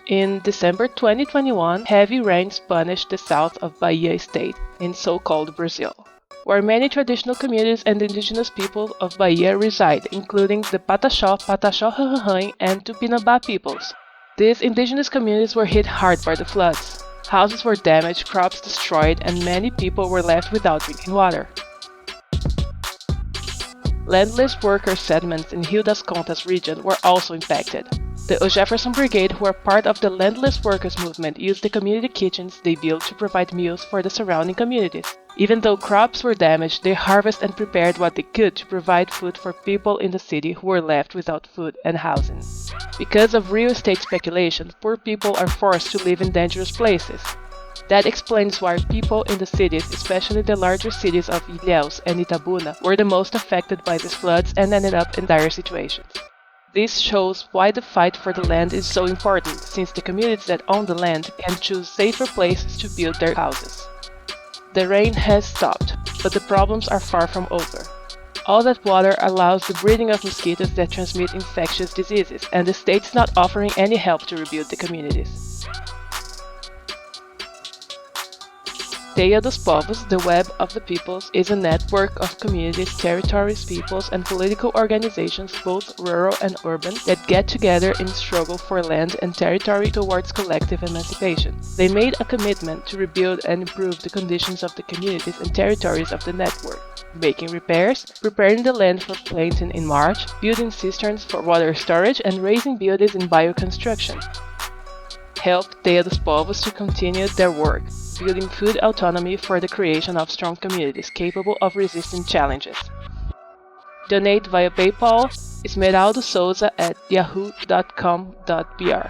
In December 2021, heavy rains punished the south of Bahia state, in so-called Brazil, where many traditional communities and indigenous people of Bahia reside, including the Pataxó, Pataxó-Rarrãe, and Tupinambá peoples. These indigenous communities were hit hard by the floods. Houses were damaged, crops destroyed, and many people were left without drinking water. Landless worker settlements in Rio das Contas region were also impacted. The Jefferson Brigade, who are part of the landless workers movement, used the community kitchens they built to provide meals for the surrounding communities. Even though crops were damaged, they harvested and prepared what they could to provide food for people in the city who were left without food and housing. Because of real estate speculation, poor people are forced to live in dangerous places. That explains why people in the cities, especially the larger cities of Ilhéus and Itabuna, were the most affected by these floods and ended up in dire situations. This shows why the fight for the land is so important, since the communities that own the land can choose safer places to build their houses. The rain has stopped, but the problems are far from over. All that water allows the breeding of mosquitoes that transmit infectious diseases, and the state is not offering any help to rebuild the communities. Teia dos Povos, the Web of the Peoples, is a network of communities, territories, peoples, and political organizations, both rural and urban, that get together in struggle for land and territory towards collective emancipation. They made a commitment to rebuild and improve the conditions of the communities and territories of the network, making repairs, preparing the land for planting in March, building cisterns for water storage, and raising buildings in bioconstruction. Help Teia dos Povos to continue their work, building food autonomy for the creation of strong communities capable of resisting challenges. Donate via PayPal, esmeraldasouza@yahoo.com.br.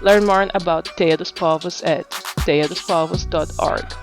Learn more about Teia dos Povos at teiadospovos.org.